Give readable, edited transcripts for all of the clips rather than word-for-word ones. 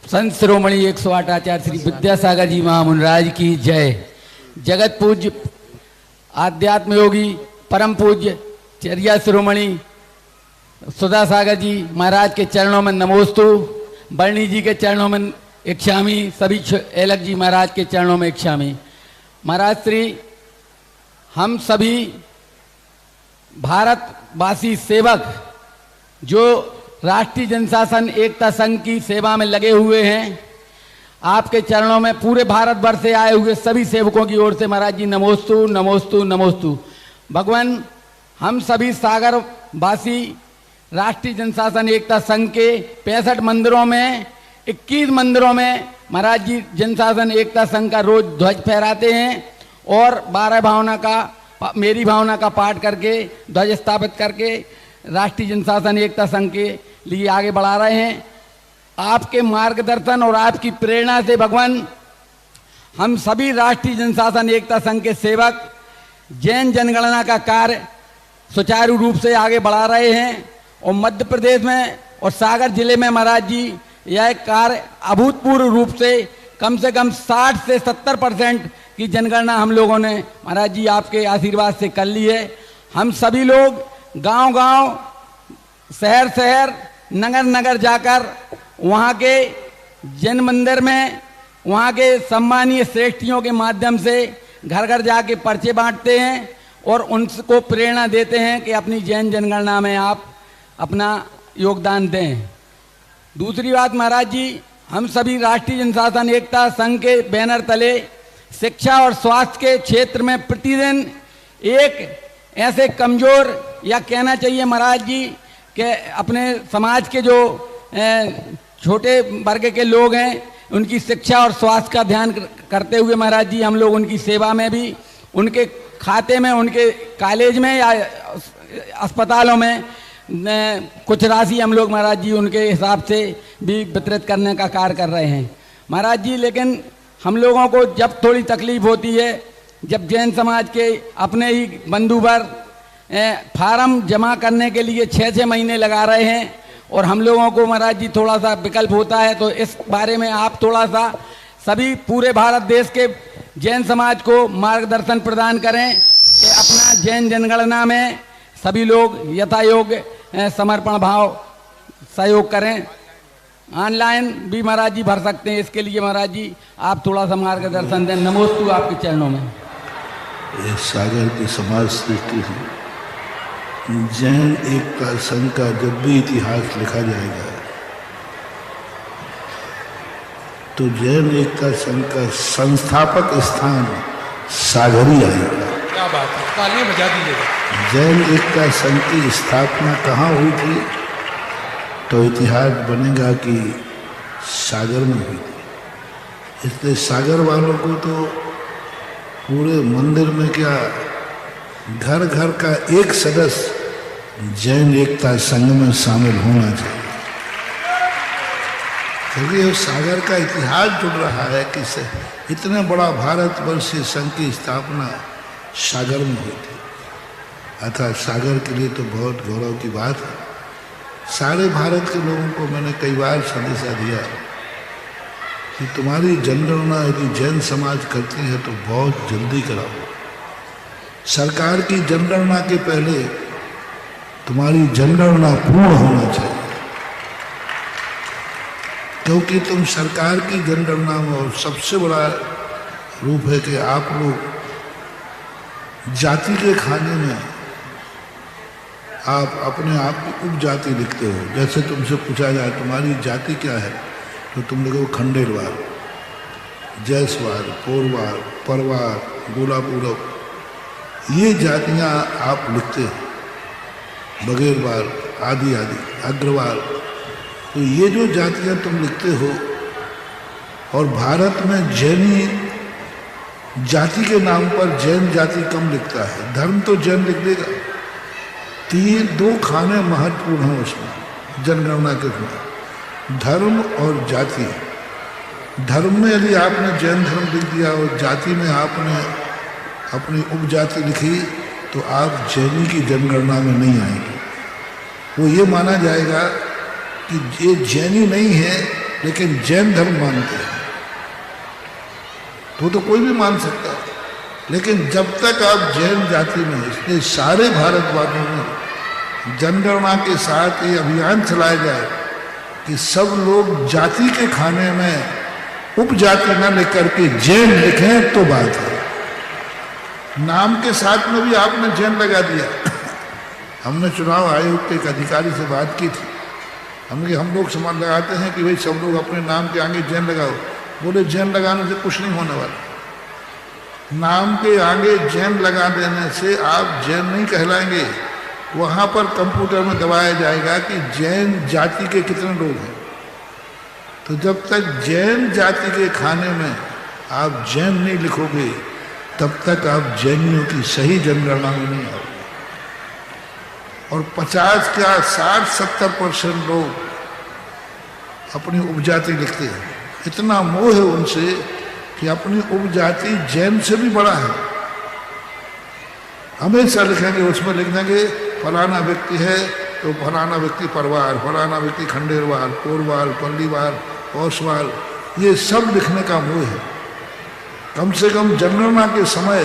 संत शिरोमणि 108 आचार्य श्री विद्यासागर जी महामुनिराज की जय। जगत पूज्य आध्यात्म योगी परम पूज्य चर्या शिरोमणि सुधा सागर जी महाराज के चरणों में नमोस्तु। बरणी जी के चरणों में इच्छामी, सभी एलक जी महाराज के चरणों में इच्छामी। महाराज श्री, हम सभी भारतवासी सेवक जो राष्ट्रीय जनशासन एकता संघ की सेवा में लगे हुए हैं, आपके चरणों में पूरे भारतवर्ष से आए हुए सभी सेवकों की ओर से महाराज जी नमोस्तु नमोस्तु नमोस्तु। भगवान, हम सभी सागरवासी राष्ट्रीय जनशासन एकता संघ के 65 मंदिरों में 21 मंदिरों में महाराज जी जनशासन एकता संघ का रोज ध्वज फहराते हैं और 12 भावना का, मेरी भावना का पाठ करके ध्वज स्थापित करके राष्ट्रीय जनशासन एकता संघ के लिए आगे बढ़ा रहे हैं। आपके मार्गदर्शन और आपकी प्रेरणा से भगवान, हम सभी राष्ट्रीय जनशासन एकता संघ के सेवक जैन जनगणना का कार्य सुचारू रूप से आगे बढ़ा रहे हैं और मध्य प्रदेश में और सागर जिले में महाराज जी यह कार्य अभूतपूर्व रूप से कम 60 से 70% की जनगणना हम लोगों ने महाराज जी आपके आशीर्वाद से कर ली है। हम सभी लोग गांव-गांव, शहर-शहर, नगर-नगर जाकर वहाँ के जैन मंदिर में वहाँ के सम्मानीय श्रेष्ठियों के माध्यम से घर-घर जाके पर्चे बांटते हैं और उनको प्रेरणा देते हैं कि अपनी जैन जनगणना में आप अपना योगदान दें। दूसरी बात महाराज जी, हम सभी राष्ट्रीय जनशासन एकता संघ के बैनर तले शिक्षा और स्वास्थ्य के क्षेत्र में प्रतिदिन एक ऐसे कमजोर, या कहना चाहिए महाराज जी कि अपने समाज के जो छोटे वर्ग के लोग हैं, उनकी शिक्षा और स्वास्थ्य का ध्यान करते हुए महाराज जी हम लोग उनकी सेवा में भी, उनके खाते में, उनके कॉलेज में या अस्पतालों में कुछ राशि हम लोग महाराज जी उनके हिसाब से भी वितरित करने का कार्य कर रहे हैं महाराज जी। लेकिन हम लोगों को जब थोड़ी तकलीफ होती है, जब जैन समाज के अपने ही बंधुवर फार्म जमा करने के लिए 6-6 महीने लगा रहे हैं और हम लोगों को महाराज जी थोड़ा सा विकल्प होता है, तो इस बारे में आप थोड़ा सा सभी पूरे भारत देश के जैन समाज को मार्गदर्शन प्रदान करें कि अपना जैन जनगणना में सभी लोग यथायोग्य समर्पण भाव सहयोग करें। ऑनलाइन भी महाराज जी भर सकते हैं, इसके लिए महाराज जी आप थोड़ा सा मार्गदर्शन दें। नमोस्तु आपके चरणों में। सागर की समाज सृष्टि से जैन एकता संघ का जब भी इतिहास लिखा जाएगा तो जैन एकता संघ का संस्थापक स्थान सागर ही आएगा। क्या बात है, तालियां बजा दीजिएगा। जैन एकता संघ की स्थापना कहाँ हुई थी, तो इतिहास बनेगा कि सागर में हुई थी। इसलिए सागर वालों को तो पूरे मंदिर में क्या, घर घर का एक सदस्य जैन एकता संघ में शामिल होना चाहिए, क्योंकि सागर का इतिहास जुड़ रहा है कि इतने बड़ा भारतवर्षीय संघ की स्थापना सागर में हुई थी। अर्थात सागर के लिए तो बहुत गौरव की बात है। सारे भारत के लोगों को मैंने कई बार संदेशा दिया कि तुम्हारी जनगणना यदि जैन समाज करती है तो बहुत जल्दी कराओ। सरकार की जनगणना के पहले तुम्हारी जनगणना पूर्ण होना चाहिए, क्योंकि तुम सरकार की जनगणना में, और सबसे बड़ा रूप है कि आप लोग जाति के खाने में आप अपने आप की उपजाति लिखते हो। जैसे तुमसे पूछा जाए तुम्हारी जाति क्या है, तो तुम लिखो खंडेलवार, जैसवार, पोरवार, परवार, गोलापूरब, ये जातियां आप लिखते हो, बगेरवार आदि आदि, अग्रवाल। तो ये जो जातियां तुम लिखते हो, और भारत में जैनी जाति के नाम पर जैन जाति कम लिखता है। धर्म तो जैन लिख देगा। 2 खाने महत्वपूर्ण हैं उसमें जनगणना के उसमें, धर्म और जाति। धर्म में यदि आपने जैन धर्म लिख दिया और जाति में आपने अपनी उपजाति लिखी तो आप जैनी की जनगणना में नहीं आएंगे। वो ये माना जाएगा कि ये जैनी नहीं है लेकिन जैन धर्म मानते हैं, तो कोई भी मान सकता है। लेकिन जब तक आप जैन जाति में, इसलिए सारे भारतवासियों में जनगणना के साथ ये अभियान चलाया जाए कि सब लोग जाति के खाने में उपजाति न लेकर के जैन लिखें, तो बात है। नाम के साथ में भी आपने जैन लगा दिया। हमने चुनाव आयोग के एक अधिकारी से बात की थी, हमने हम लोग समान लगाते हैं कि भाई सब लोग अपने नाम के आगे जैन लगाओ। बोले जैन लगाने से कुछ नहीं होने वाला, नाम के आगे जैन लगा देने से आप जैन नहीं कहलाएंगे। वहां पर कंप्यूटर में दबाया जाएगा कि जैन जाति के कितने लोग हैं। तो जब तक जैन जाति के खाने में आप जैन नहीं लिखोगे, तब तक आप जैनियों की सही जनगणना में नहीं आओगे। और 50 क्या 60-70% लोग अपनी उपजाति लिखते हैं। इतना मोह है उनसे कि अपनी उपजाति जैन से भी बड़ा है। हमेशा लिखेंगे, उसमें लिख देंगे फलाना व्यक्ति है तो फलाना व्यक्ति परवार, फलाना व्यक्ति खंडेरवाल, कोरवाल, पल्लीवाल, ओसवाल, ये सब लिखने का मोह है। कम से कम जनगणना के समय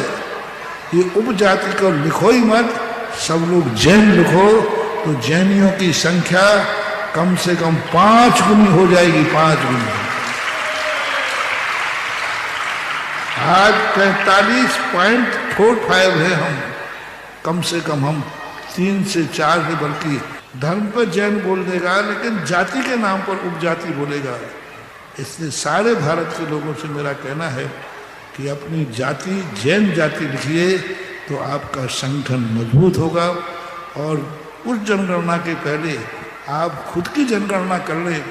ये उपजाति को लिखो ही मत, सब लोग जैन लिखो, तो जैनियों की संख्या कम से कम 5 गुनी हो जाएगी, 5 गुनी। आज 45.45 है हम, कम से कम हम 3 से 4 है, बल्कि धर्म पर जैन बोल देगा लेकिन जाति के नाम पर उपजाति बोलेगा। इसलिए सारे भारत के लोगों से मेरा कहना है कि अपनी जाति जैन जाति लिखिए, तो आपका संगठन मजबूत होगा। और उस जनगणना के पहले आप खुद की जनगणना कर लें,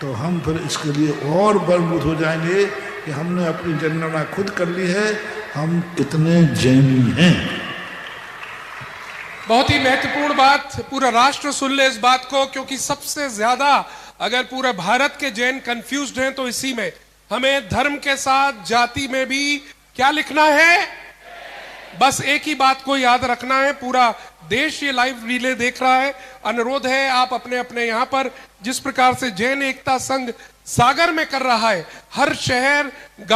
तो हम फिर इसके लिए और बलबूत हो जाएंगे कि हमने अपनी जनगणना खुद कर ली है, हम कितने जैनी हैं। बहुत ही महत्वपूर्ण बात, पूरा राष्ट्र सुन ले इस बात को, क्योंकि सबसे ज्यादा अगर पूरे भारत के जैन कंफ्यूज्ड हैं तो इसी में। हमें धर्म के साथ जाति में भी क्या लिखना है, बस एक ही बात को याद रखना है। पूरा देश ये लाइव रिले देख रहा है। अनुरोध है आप अपने अपने यहां पर, जिस प्रकार से जैन एकता संघ सागर में कर रहा है, हर शहर